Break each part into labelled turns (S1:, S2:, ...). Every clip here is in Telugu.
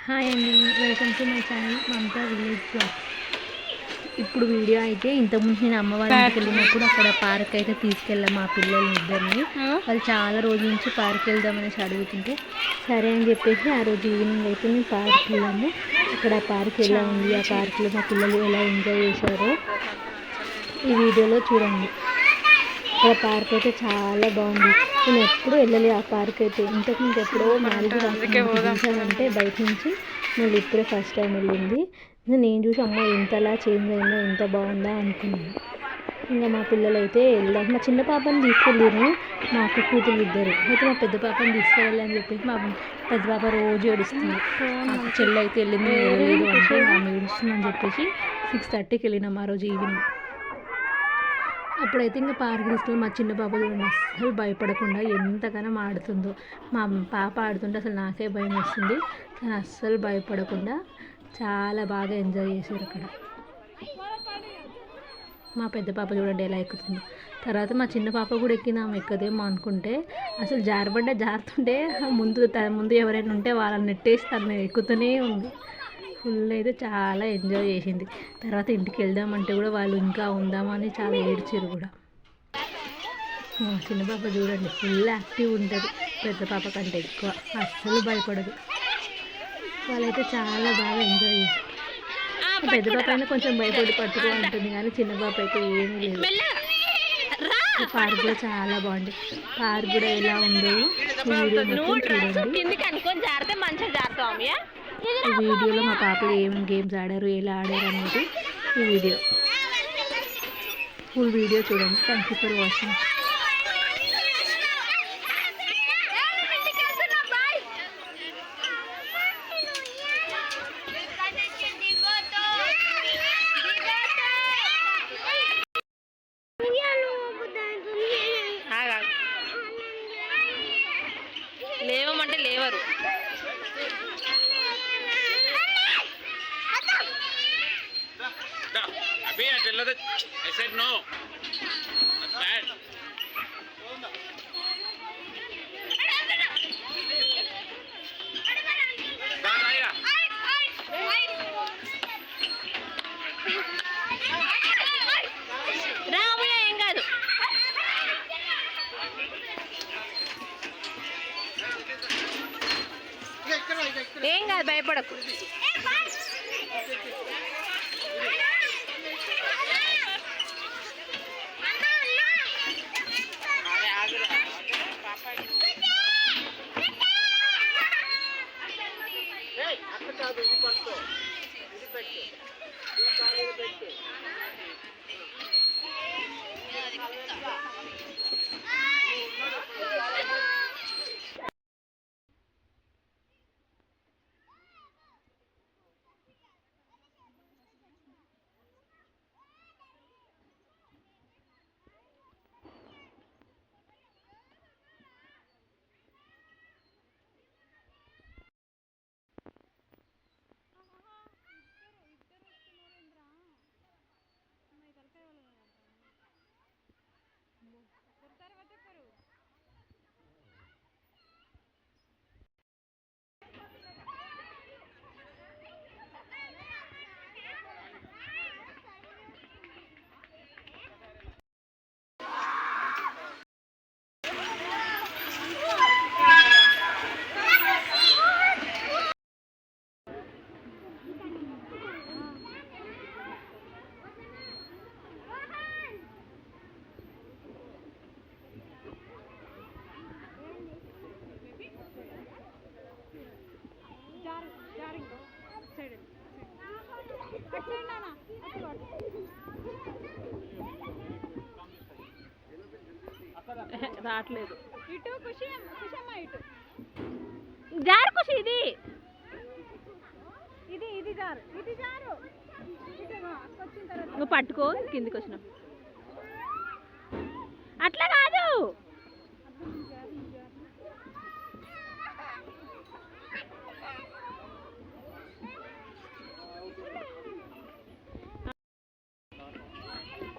S1: హాయ్ అండి, welcome to my channel Mamata village blogs. ఇప్పుడు వీడియో అయితే ఇంతకుముందు నేను అమ్మ వాళ్ళ ఇంటికి వెళ్ళినప్పుడు అక్కడ పార్క్ అయితే తీసుకెళ్ళాం మా పిల్లల్ని ఇద్దరిని. వాళ్ళు చాలా రోజుల నుంచి పార్క్ వెళ్దామనేసి అడుగుతుంటే సరే అని చెప్పేసి ఆ రోజు ఈవినింగ్ అయితే మేము పార్క్ వెళ్ళాము. అక్కడ పార్క్ ఎలా ఉంది, ఆ పార్క్లో మా పిల్లలు ఎలా ఎంజాయ్ చేశారో ఈ వీడియోలో చూడండి. అక్కడ పార్క్ అయితే చాలా బాగుంది. నేను ఎప్పుడూ వెళ్ళలే ఆ పార్క్ అయితే. ఇంతకుముందు ఎప్పుడో మ్యారేజ్ చూసానంటే బయట నుంచి, మళ్ళీ ఇప్పుడే ఫస్ట్ టైం వెళ్ళింది. నేను చూసి అమ్మ ఇంతలా చేంజ్ అయిందా, ఇంత బాగుందా అనుకున్నాను. ఇంకా మా పిల్లలు అయితే వెళ్దాం, మా చిన్న పాపని తీసుకెళ్ళారు, మా అక్క కూతురు ఇద్దరు. అయితే మా పెద్ద పాపని తీసుకెళ్ళాలి అని చెప్పేసి మా పెద్ద పాప రోజు ఏడుస్తుంది. చెల్లి అయితే వెళ్ళింది, వెళ్ళలేదు అంటే ఆమె ఏడుస్తుందని చెప్పేసి 6:30కి వెళ్ళినాం ఆ రోజు ఈవినింగ్. అప్పుడైతే ఇంకా పార్క్ తీసుకెళ్ళి మా చిన్న పాప చూడండి అస్సలు భయపడకుండా ఎంతగానో ఆడుతుందో. మా పాప ఆడుతుంటే అసలు నాకే భయం వేస్తుంది, కానీ అస్సలు భయపడకుండా చాలా బాగా ఎంజాయ్ చేశారు అక్కడ. మా పెద్ద పాప చూడండి ఎలా ఎక్కుతుందో. తర్వాత మా చిన్న పాప కూడా ఎక్కింది, ఆమె ఎక్కదేమో అనుకుంటే అసలు జారుతుంటే ముందు ఎవరైనా ఉంటే వాళ్ళని నెట్టేసి తను ఎక్కుతూనే ఉంది. ఫుల్ అయితే చాలా ఎంజాయ్ చేసింది. తర్వాత ఇంటికి వెళ్దామంటే కూడా వాళ్ళు ఇంకా ఉందామని చాలా ఏడ్చారు కూడా. చిన్న పాప చూడండి ఫుల్ యాక్టివ్ ఉంటుంది, పెద్ద పాప కంటే ఎక్కువ, అస్సలు భయపడదు. వాళ్ళైతే చాలా బాగా ఎంజాయ్ చేశారు. పెద్ద పాప అయినా కొంచెం భయపడి పట్టుకో ఉంటుంది, కానీ చిన్న పాప అయితే ఏమీ లేదు. పార్క్ కూడా చాలా బాగుంది. పార్క్ కూడా ఎలా ఉందో వీడియో మొత్తం చూడండి. ఈ వీడియోలో మా పాపలు ఏమేమి గేమ్స్ ఆడారు, ఎలా ఆడారు అనేది ఈ వీడియో, ఫుల్ వీడియో చూడండి. Thank you for watching.
S2: లేవమంటే లేవరు. I said no. That's bad.
S1: Ramayya ఏం కాదు. ఏం కాదు, భయపడకు. రావట్లేదు. ఇటు కుషమ్మ ఇటు జారు కుషి, ఇది ఇది ఇది జారు, ఇది జారు. నువ్వు పట్టుకో, కిందికి వచ్చిన అట్లా కాదు.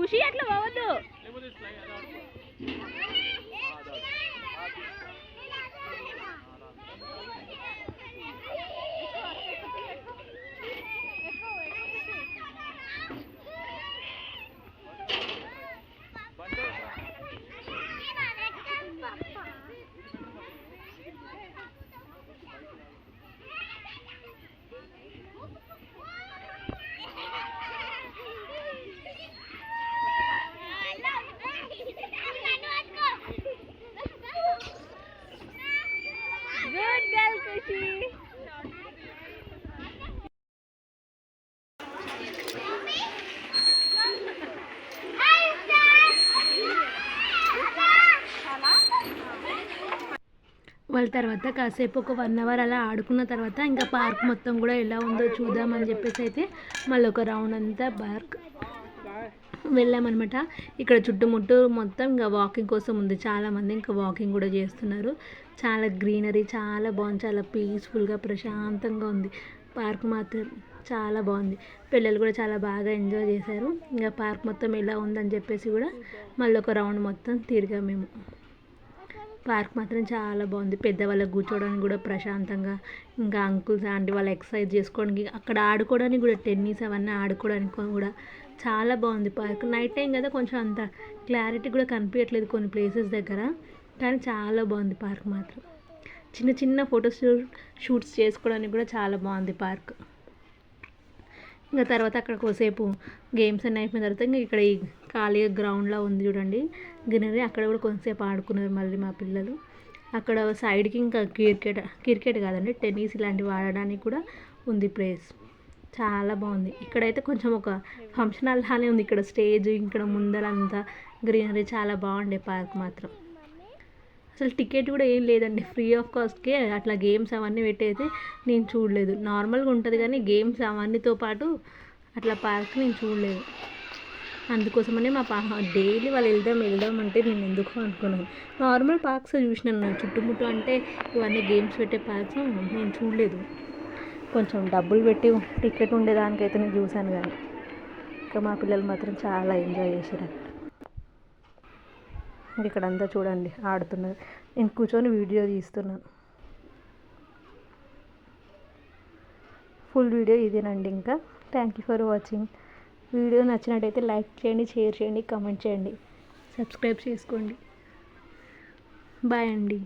S1: ఖుషి అట్లా పోవద్దు. వాళ్ళ తర్వాత కాసేపు ఒక 1 అవర్ అలా ఆడుకున్న తర్వాత ఇంకా పార్క్ మొత్తం కూడా ఎలా ఉందో చూద్దామని చెప్పేసి అయితే మళ్ళీ ఒక రౌండ్ అంతా పార్క్ వెళ్ళామన్నమాట. ఇక్కడ చుట్టుముట్టు మొత్తం ఇంకా వాకింగ్ కోసం ఉంది, చాలామంది ఇంకా వాకింగ్ కూడా చేస్తున్నారు. చాలా గ్రీనరీ, చాలా బాగుంది, చాలా పీస్ఫుల్గా ప్రశాంతంగా ఉంది. పార్క్ మాత్రం చాలా బాగుంది. పిల్లలు కూడా చాలా బాగా ఎంజాయ్ చేశారు. ఇంకా పార్క్ మొత్తం ఎలా ఉందని చెప్పేసి కూడా మళ్ళీ ఒక రౌండ్ మొత్తం తిరిగాం మేము. పార్క్ మాత్రం చాలా బాగుంది. పెద్దవాళ్ళకి కూర్చోవడానికి కూడా ప్రశాంతంగా, ఇంకా అంకుల్స్ ఆంటీ వాళ్ళు ఎక్సర్సైజ్ చేసుకోవడానికి, అక్కడ ఆడుకోవడానికి కూడా టెన్నిస్ అవన్నీ ఆడుకోవడానికి కూడా చాలా బాగుంది పార్క్. నైట్ టైం కదా కొంచెం అంత క్లారిటీ కూడా కనిపించట్లేదు కొన్ని ప్లేసెస్ దగ్గర, కానీ చాలా బాగుంది పార్క్ మాత్రం. చిన్న చిన్న షూట్స్ చేసుకోవడానికి కూడా చాలా బాగుంది పార్క్. ఇంకా తర్వాత అక్కడ కోసేపు గేమ్స్ అన్నీ అయిపోయిన తర్వాత ఇంకా ఇక్కడ ఈ ఖాళీగా గ్రౌండ్లో ఉంది చూడండి గ్రీనరీ, అక్కడ కూడా కొంతసేపు ఆడుకున్నారు మళ్ళీ మా పిల్లలు. అక్కడ సైడ్కి ఇంకా క్రికెట్ కాదండి, టెన్నిస్ ఇలాంటివి ఆడడానికి కూడా ఉంది ప్లేస్. చాలా బాగుంది. ఇక్కడైతే కొంచెం ఒక ఫంక్షన్ హాల్ లానే ఉంది. ఇక్కడ స్టేజ్, ఇక్కడ ముందరంతా గ్రీనరీ, చాలా బాగుండే పార్క్ మాత్రం. అసలు టికెట్ కూడా ఏం లేదండి, ఫ్రీ ఆఫ్ కాస్ట్కే అట్లా గేమ్స్ అవన్నీ పెట్టయితే నేను చూడలేదు. నార్మల్గా ఉంటుంది కానీ గేమ్స్ అవన్నీతో పాటు అట్లా పార్క్ నేను చూడలేదు. అందుకోసమనే మా డైలీ వాళ్ళు వెళ్దాం అంటే నేను ఎందుకు అనుకున్నాను. నార్మల్ పార్క్స్ చూసినాను చుట్టుముట్టు, అంటే ఇవన్నీ గేమ్స్ పెట్టే పార్క్స్ నేను చూడలేదు. కొంచెం డబ్బులు పెట్టి టికెట్ ఉండేదానికైతే నేను చూశాను, కానీ ఇంకా మా పిల్లలు మాత్రం చాలా ఎంజాయ్ చేశారు అక్కడ. ఇక్కడంతా చూడండి ఆడుతున్నారు, నేను కూర్చొని వీడియో తీస్తున్నాను. ఫుల్ వీడియో ఇదేనండి. ఇంకా thank you for watching. Video నచ్చినట్టయితే లైక్ చేయండి, షేర్ చేయండి, కామెంట్ చేయండి, సబ్స్క్రైబ్ చేసుకోండి. బాయ్ అండి.